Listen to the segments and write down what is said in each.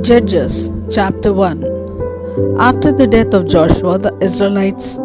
Judges chapter 1. After the death of Joshua, the Israelites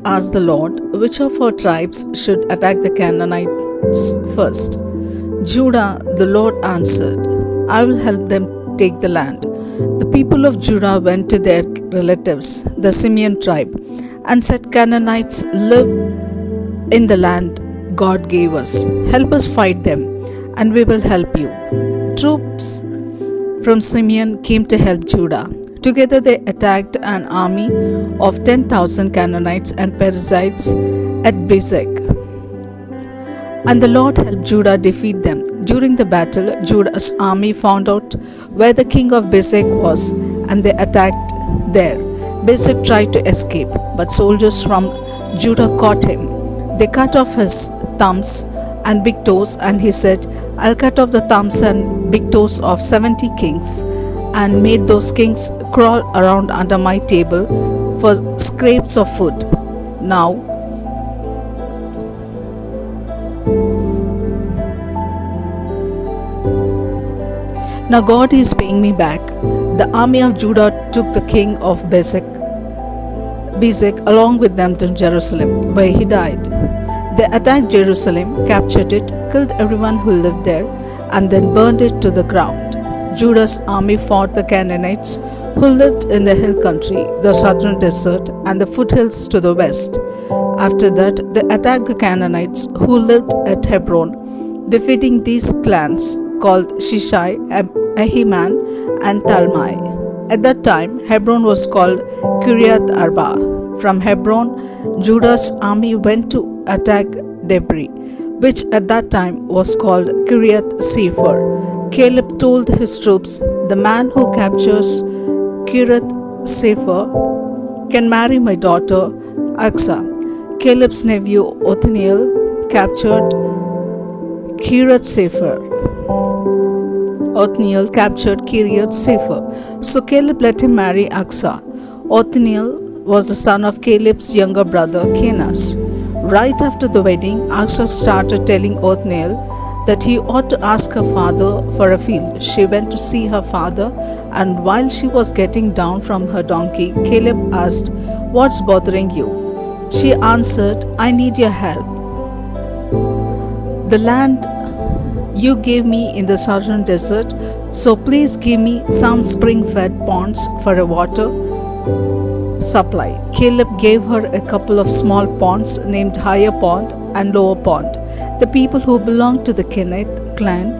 asked the Lord, which of our tribes should attack the Canaanites first? Judah, the Lord answered, I will help them take the land. The people of Judah went to their relatives, the Simeon tribe, and said, Canaanites live in the land God gave us. Help us fight them, and we will help you. Troops from Simeon came to help Judah. Together they attacked an army of 10,000 Canaanites and Perizzites at Bezek. And the Lord helped Judah defeat them. During the battle, Judah's army found out where the king of Bezek was, and they attacked there. Bezek tried to escape, but soldiers from Judah caught him. They cut off his thumbs and big toes, and he said, I'll cut off the thumbs and big toes of 70 kings, and made those kings crawl around under my table for scraps of food. Now God is paying me back. The army of Judah took the king of Bezek along with them to Jerusalem, where he died. They attacked Jerusalem, captured it, killed everyone who lived there, and then burned it to the ground. Judah's army fought the Canaanites who lived in the hill country, the southern desert, and the foothills to the west. After that, they attacked the Canaanites who lived at Hebron, defeating these clans called Shishai, Ahiman, and Talmai. At that time, Hebron was called Kiriath Arba. From Hebron, Judah's army went to attack Debri, which at that time was called Kiriath Sefer. Caleb told his troops, the man who captures Kiriath Sefer can marry my daughter Aksa. Caleb's nephew Othniel captured Kiriath Sefer. Othniel captured Kiriath Sefer. So Caleb let him marry Aksa. Othniel was the son of Caleb's younger brother Kenaz. Right after the wedding, Aksa started telling Othniel that he ought to ask her father for a field. She went to see her father, and while she was getting down from her donkey, Caleb asked, What's bothering you? She answered, I need your help. The land you gave me in the southern desert, so please give me some spring-fed ponds for a water supply. Caleb gave her a couple of small ponds named Higher Pond and Lower Pond. The people who belonged to the Kenath clan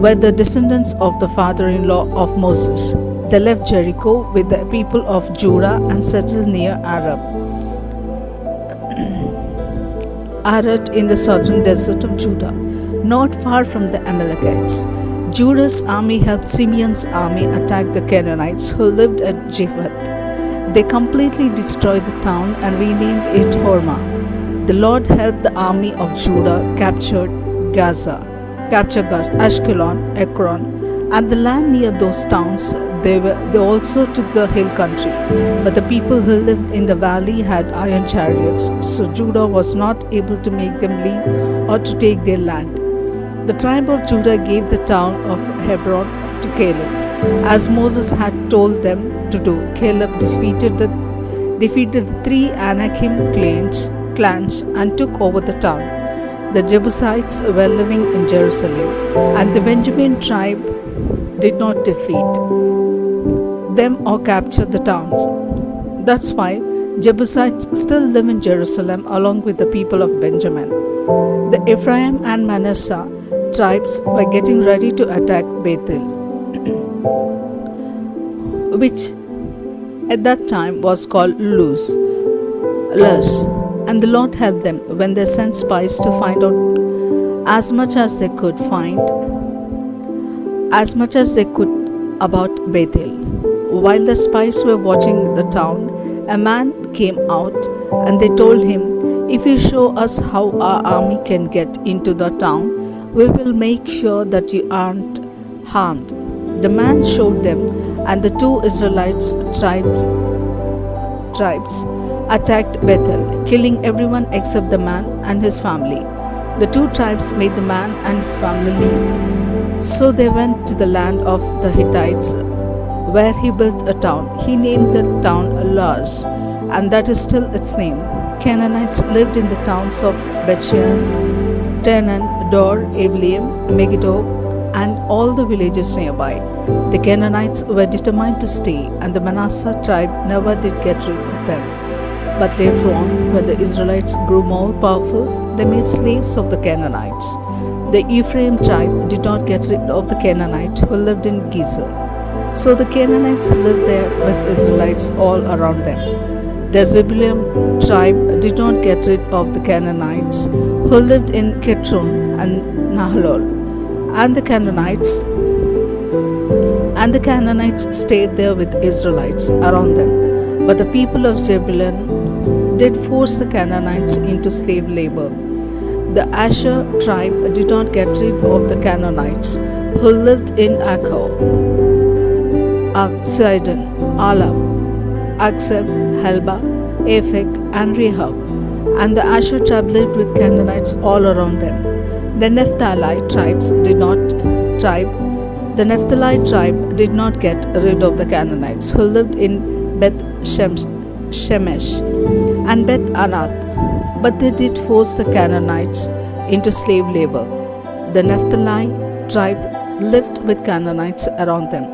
were the descendants of the father-in-law of Moses. They left Jericho with the people of Judah and settled near Arad in the southern desert of Judah, not far from the Amalekites. Judah's army helped Simeon's army attack the Canaanites who lived at Japheth. They completely destroyed the town and renamed it Hormah. The Lord helped the army of Judah capture Ashkelon, Ekron, and the land near those towns. They also took the hill country, but the people who lived in the valley had iron chariots, so Judah was not able to make them leave or to take their land. The tribe of Judah gave the town of Hebron to Caleb, as Moses had told them to do. Caleb defeated the three Anakim clans and took over the town. The Jebusites were living in Jerusalem, and the Benjamin tribe did not defeat them or capture the towns. That's why Jebusites still live in Jerusalem along with the people of Benjamin. The Ephraim and Manasseh tribes were getting ready to attack Bethel, which at that time was called Luz, and the Lord helped them when they sent spies to find out as much as they could about Bethel. While the spies were watching the town, a man came out, and they told him, If you show us how our army can get into the town, we will make sure that you aren't harmed. The man showed them, and the two Israelites tribes attacked Bethel, killing everyone except the man and his family. The two tribes made the man and his family leave. So they went to the land of the Hittites, where he built a town. He named the town Luz, and that is still its name. Canaanites lived in the towns of Bethshean, Tenan, Dor, Eblim, Megiddo, and all the villages nearby. The Canaanites were determined to stay, and the Manasseh tribe never did get rid of them. But later on, when the Israelites grew more powerful, they made slaves of the Canaanites. The Ephraim tribe did not get rid of the Canaanites who lived in Gezer. So the Canaanites lived there with Israelites all around them. The Zebulun tribe did not get rid of the Canaanites who lived in Ketron and Nahalol, and the Canaanites stayed there with Israelites around them. But the people of Zebulun did force the Canaanites into slave labor. The Asher tribe did not get rid of the Canaanites who lived in Akko, Sidon, Alab, Akseb, Helba, Aphek, and Rehob, and the Asher tribe lived with Canaanites all around them. The Naphtali tribe did not get rid of the Canaanites who lived in Beth Shemesh and Beth Anath, but they did force the Canaanites into slave labor. The Naphtali tribe lived with Canaanites around them.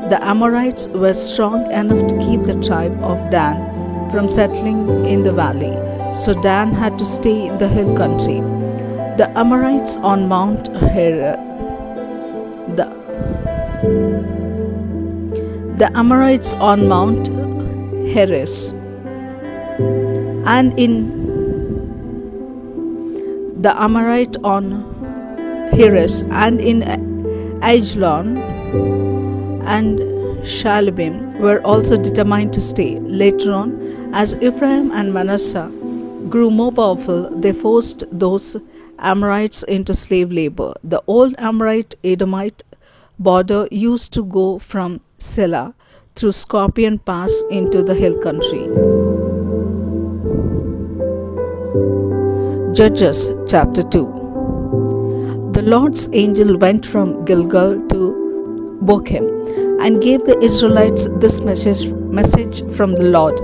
The Amorites were strong enough to keep the tribe of Dan from settling in the valley, so Dan had to stay in the hill country. The Amorites on Mount Heres and in the Amorite on Heres and in Aijalon and Shalbim were also determined to stay. Later on, as Ephraim and Manasseh grew more powerful, they forced those Amorites into slave labor. The old Amorite-Edomite border used to go from Selah through Scorpion Pass into the hill country. Judges chapter 2. The Lord's angel went from Gilgal to Bochim and gave the Israelites this message from the Lord.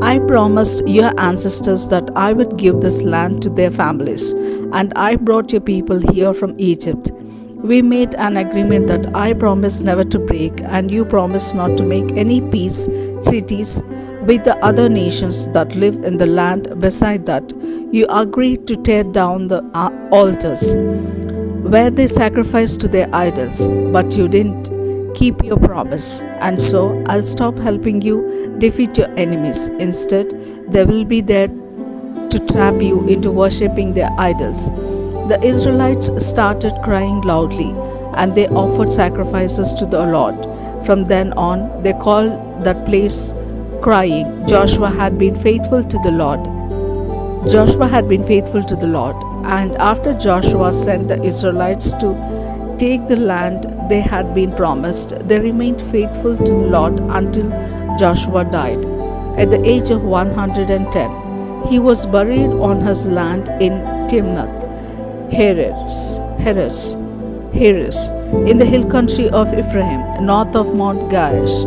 I promised your ancestors that I would give this land to their families, and I brought your people here from Egypt. We made an agreement that I promised never to break, and you promised not to make any peace treaties with the other nations that live in the land. Beside that, you agreed to tear down the altars where they sacrificed to their idols, but you didn't keep your promise, and so I'll stop helping you defeat your enemies. Instead, they will be there to trap you into worshipping their idols. The Israelites started crying loudly, and they offered sacrifices to the Lord. From then on, they called that place crying. Joshua had been faithful to the Lord, and after Joshua sent the Israelites to take the land they had been promised, they remained faithful to the Lord until Joshua died. At the age of 110, he was buried on his land in Timnath Heres, in the hill country of Ephraim, north of Mount Gaash.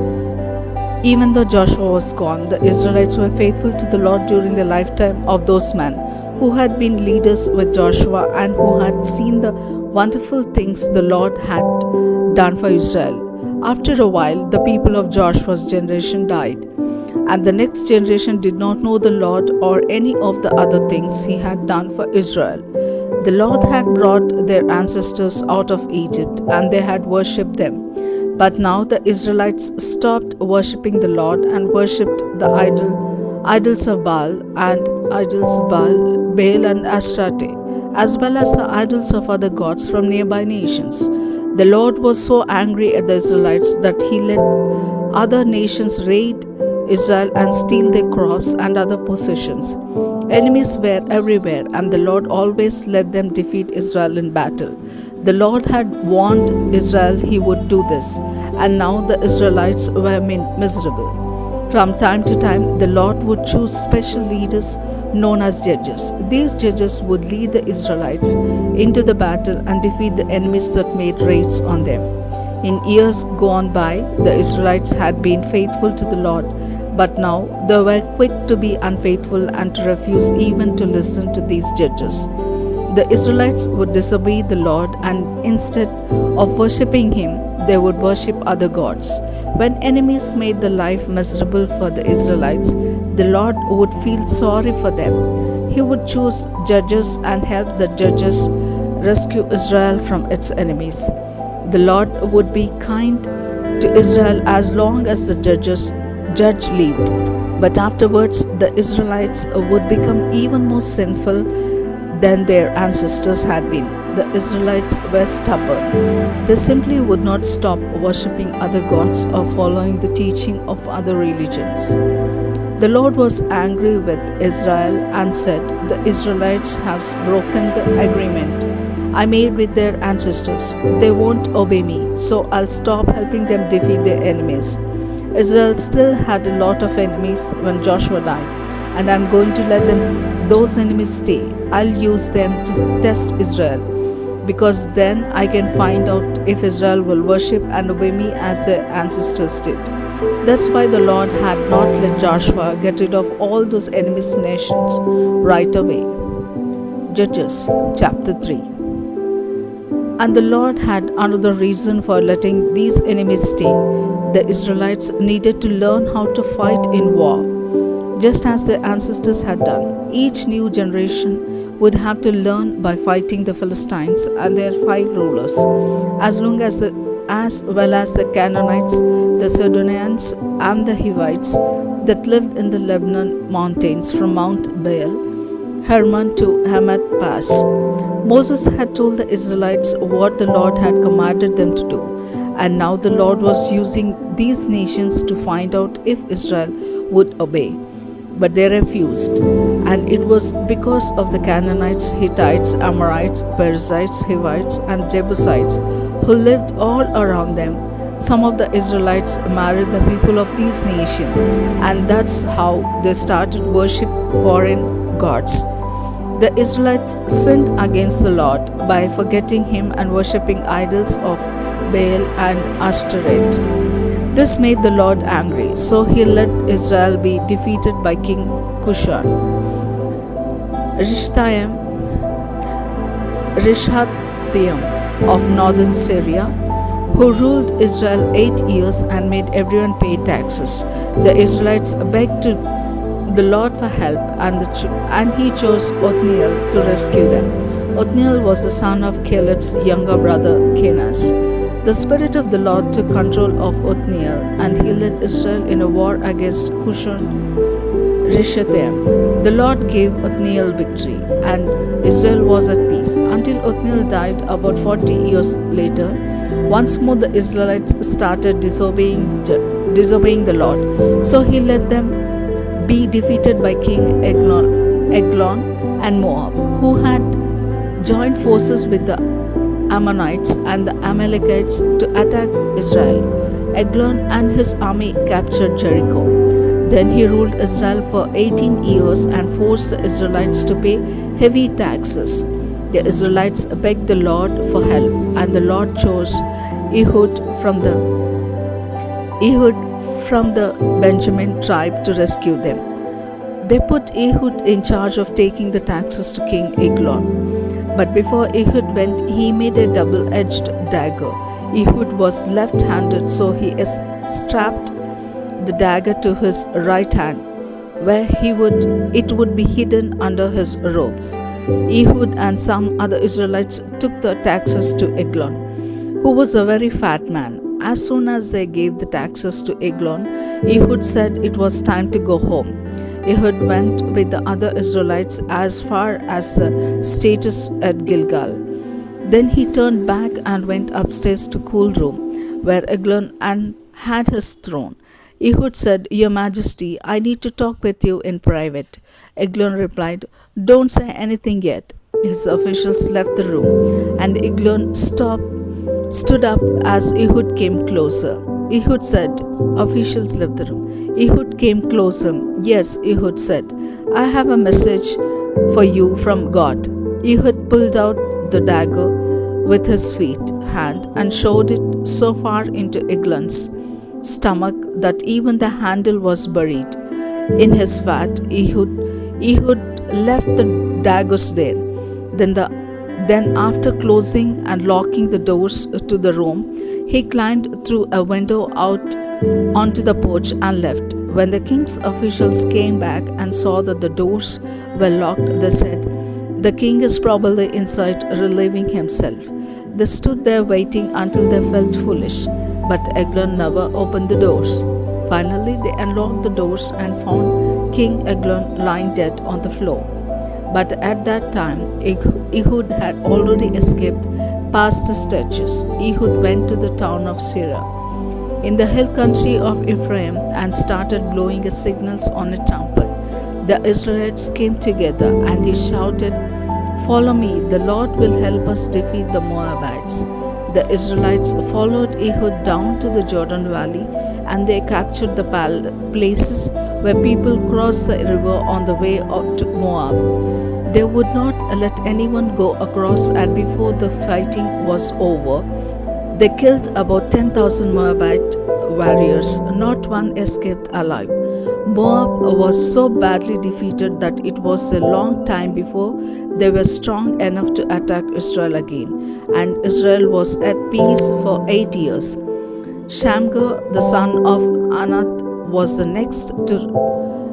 Even though Joshua was gone, the Israelites were faithful to the Lord during the lifetime of those men who had been leaders with Joshua and who had seen the wonderful things the Lord had done for Israel. After a while, the people of Joshua's generation died, and the next generation did not know the Lord or any of the other things he had done for Israel. The Lord had brought their ancestors out of Egypt, and they had worshipped them. But now the Israelites stopped worshipping the Lord and worshipped the idols of Baal and Astarte, as well as the idols of other gods from nearby nations. The Lord was so angry at the Israelites that he let other nations raid Israel and steal their crops and other possessions. Enemies were everywhere, and the Lord always let them defeat Israel in battle. The Lord had warned Israel he would do this, and now the Israelites were miserable. From time to time, the Lord would choose special leaders known as judges. These judges would lead the Israelites into the battle and defeat the enemies that made raids on them. In years gone by, the Israelites had been faithful to the Lord, but now they were quick to be unfaithful and to refuse even to listen to these judges. The Israelites would disobey the Lord, and instead of worshipping Him, they would worship other gods. When enemies made the life miserable for the Israelites, the Lord would feel sorry for them. He would choose judges and help the judges rescue Israel from its enemies. The Lord would be kind to Israel as long as the judge lived. But afterwards, the Israelites would become even more sinful than their ancestors had been. The Israelites were stubborn. They simply would not stop worshipping other gods or following the teaching of other religions. The Lord was angry with Israel and said, "The Israelites have broken the agreement I made with their ancestors. They won't obey me, so I'll stop helping them defeat their enemies." Israel still had a lot of enemies when Joshua died, and I'm going to let those enemies stay. I'll use them to test Israel, because then I can find out if Israel will worship and obey me as their ancestors did. That's why the Lord had not let Joshua get rid of all those enemies' nations right away. Judges chapter 3. And the Lord had another reason for letting these enemies stay. The Israelites needed to learn how to fight in war, just as their ancestors had done. Each new generation would have to learn by fighting the Philistines and their 5 rulers, as well as the Canaanites, the Sidonians, and the Hivites that lived in the Lebanon mountains from Mount Baal Hermon to Hamath Pass. Moses had told the Israelites what the Lord had commanded them to do, and now the Lord was using these nations to find out if Israel would obey. But they refused, and it was because of the Canaanites, Hittites, Amorites, Perizzites, Hivites, and Jebusites who lived all around them. Some of the Israelites married the people of these nations, and that's how they started worship foreign gods. The Israelites sinned against the Lord by forgetting Him and worshipping idols of Baal and Ashtoreth. This made the Lord angry, so He let Israel be defeated by King Cushan. Rishathaim of northern Syria, who ruled Israel 8 years and made everyone pay taxes. The Israelites begged to the Lord for help, and He chose Othniel to rescue them. Othniel was the son of Caleb's younger brother Kenaz. The Spirit of the Lord took control of Othniel, and he led Israel in a war against Cushan Rishathaim. The Lord gave Othniel victory, and Israel was at peace until Othniel died about 40 years later. Once more the Israelites started disobeying the Lord, so He let them be defeated by King Eglon and Moab, who had joined forces with the Ammonites and the Amalekites to attack Israel. Eglon and his army captured Jericho. Then he ruled Israel for 18 years and forced the Israelites to pay heavy taxes. The Israelites begged the Lord for help, and the Lord chose Ehud from the Benjamin tribe to rescue them. They put Ehud in charge of taking the taxes to King Eglon. But before Ehud went, he made a double-edged dagger. Ehud was left-handed, so he strapped the dagger to his right hand, where it would be hidden under his robes. Ehud and some other Israelites took the taxes to Eglon, who was a very fat man. As soon as they gave the taxes to Eglon, Ehud said it was time to go home. Ehud went with the other Israelites as far as the stages at Gilgal. Then he turned back and went upstairs to cool room, where Eglon had his throne. Ehud said, "Your Majesty, I need to talk with you in private." Eglon replied, "Don't say anything yet." His officials left the room, and Eglon stood up as Ehud came closer. Ehud said, "Officials left the room." Ehud came closer. Yes, Ehud said, I have a message for you from God. Ehud pulled out the dagger with his feet hand and showed it so far into Eglon's stomach that even the handle was buried in his fat. Ehud left the daggers there. Then after closing and locking the doors to the room, he climbed through a window out onto the porch and left. When the king's officials came back and saw that the doors were locked, they said, the king is probably inside relieving himself. They stood there waiting until they felt foolish, but Eglon never opened the doors. Finally, they unlocked the doors and found King Eglon lying dead on the floor. But at that time, Ehud had already escaped past the statues. Ehud went to the town of Seirah in the hill country of Ephraim and started blowing his signals on a trumpet. The Israelites came together and he shouted, Follow me, the Lord will help us defeat the Moabites. The Israelites followed Ehud down to the Jordan Valley and they captured the places where people crossed the river on the way to Moab. They would not let anyone go across, and before the fighting was over, they killed about 10,000 Moabite warriors. Not one escaped alive. Moab was so badly defeated that it was a long time before they were strong enough to attack Israel again, and Israel was at peace for 8 years. Shamgar, the son of Anath, was the next to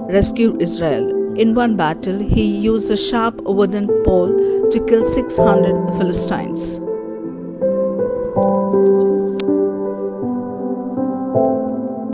rescue Israel. In one battle, he used a sharp wooden pole to kill 600 Philistines.